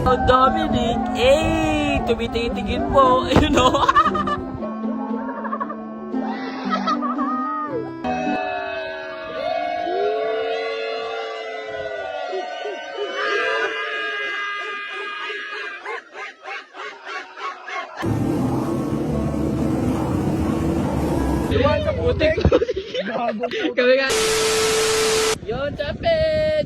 Oh, Dominic, tumitingin po, ayun o. Iwan sa putik. Kami nga. Yon, Chapin!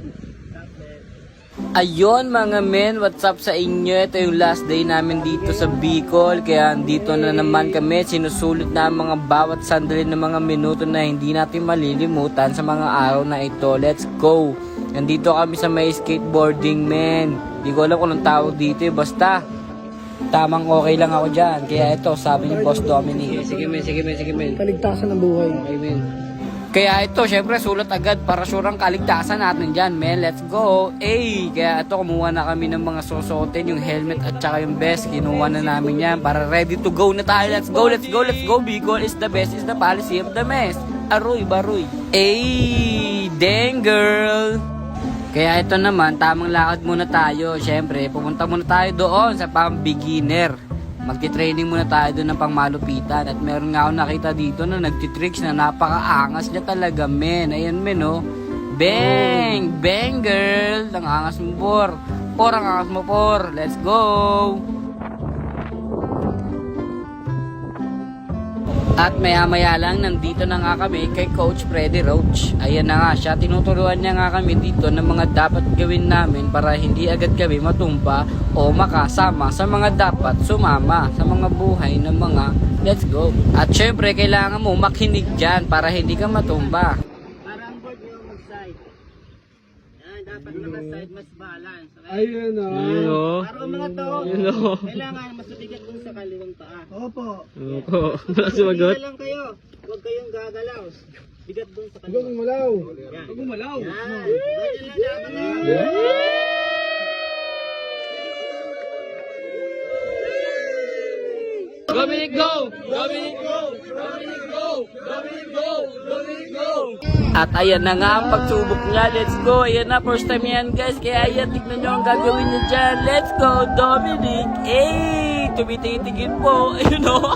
Ayun mga men, what's up sa inyo? Ito yung last day namin dito sa Bicol. Kaya dito na naman kami. Sinusulit na ang mga bawat sandali ng mga minuto na hindi natin malilimutan sa mga araw na ito. Let's go! Nandito kami sa may skateboarding men. Di ko alam kung anong tawag dito eh. Basta tamang okay lang ako dyan. Kaya ito, sabi ni Boss Dominic. Sige men. Kaligtasan ng buhay. Okay men. Kaya ito, syempre, sulat agad para surang kaligtasan natin dyan, men. Let's go! Kaya ito, kumuha na kami ng mga susuotin, yung helmet at saka yung vest. Kinuha na namin yan para ready to go na tayo. Let's go! Bicol is the best, is the policy of the best. Aroy, baroy. Dang girl! Kaya ito naman, tamang lakad muna tayo. Syempre, pupunta muna tayo doon sa pang-beginner. Magti-training muna tayo doon ng pangmalupitan. At meron nga ako nakita dito na nagtitricks na napakaangas niya talaga, men. Ayan, men, oh. Bang! Bang, girl! Ang angas mo, por. Ang angas mo, por. Let's go! At maya-maya lang, nandito na nga kami kay Coach Freddy Roach. Ayan na nga siya, tinuturuan niya nga kami dito ng mga dapat gawin namin para hindi agad kami matumba o makasama sa mga dapat sumama sa mga buhay ng mga let's go. At syempre, kailangan mo makinig dyan para hindi ka matumba. Para ang board nyo mag-side. Yan, dapat naka-side mas balance. Okay? Ayun o. Para ang mga to, kailangan mas mabigat kung sa kaliwang paa. Opo. Wala sumagot. Lang kayo. Huwag kayong gagalaw. Bigat dun sa Huwag kaliwang. gumalaw. Yan. Huwag gumalaw. Yan. Ganyan lang dapat na. Dominic, go! Dominic, go! Dominic, go! Dominic, go! Dominic, go! At ayan na nga ang pagsubok niya. Let's go! Ayan na, first time yan guys. Kaya ayan, tignan nyo ang gagawin niya dyan. Let's go, Dominic! Tumitingin po. Ayun o.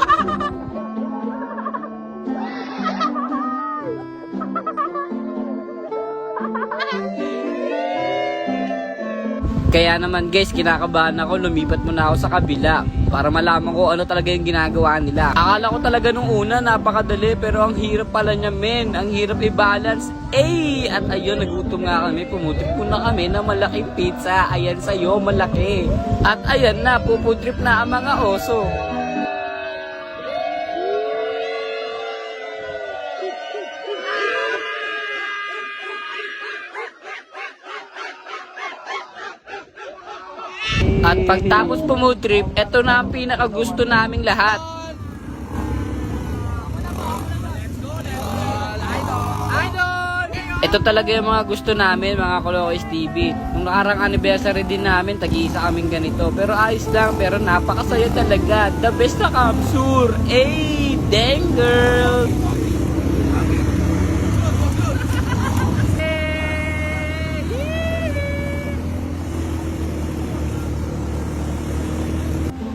Kaya naman guys, kinakabahan ako, lumipat muna ako sa kabila para malaman ko ano talaga yung ginagawa nila. Akala ko talaga nung una napakadali, pero ang hirap pala niya, men. Ang hirap i-balance. At ayun, nagutom nga kami, pumutrip muna kami ng malaking pizza. Ayan sa'yo, malaki. At ayan na, puputrip na ang mga oso. At pagtapos pumutrip, ito na ang pinakagusto naming lahat. Ito talaga yung mga gusto namin, mga Kolokis TV. Nung nakarang anniversary din namin, tag-iisa kaming ganito. Pero ayos lang, pero napakasaya talaga. The best na kamsur. Dang girl!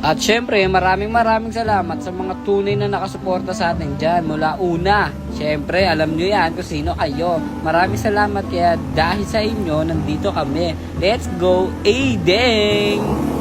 At syempre, maraming salamat sa mga tunay na nakasuporta sa atin dyan mula una. Syempre, alam nyo yan kung sino kayo. Maraming salamat, kaya dahil sa inyo, nandito kami. Let's go, dang!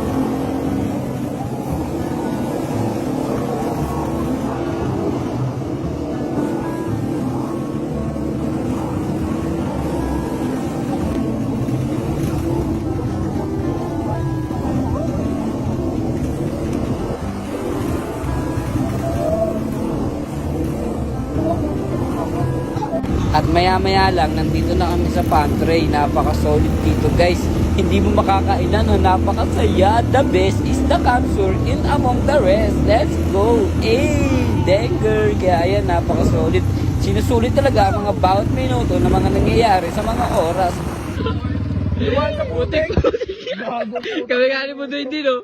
At maya-maya lang, nandito na kami sa pantry. Napaka-solid dito guys. Hindi mo makakailan, no? Napakasaya. The best is the capsule in among the rest. Let's go! Dagger! Kaya ayan, napaka-solid. Sinusulit talaga ang mga bawat minuto na mga nangyayari sa mga oras. Iwan sa putik! Kami nga ni Budoy din, no?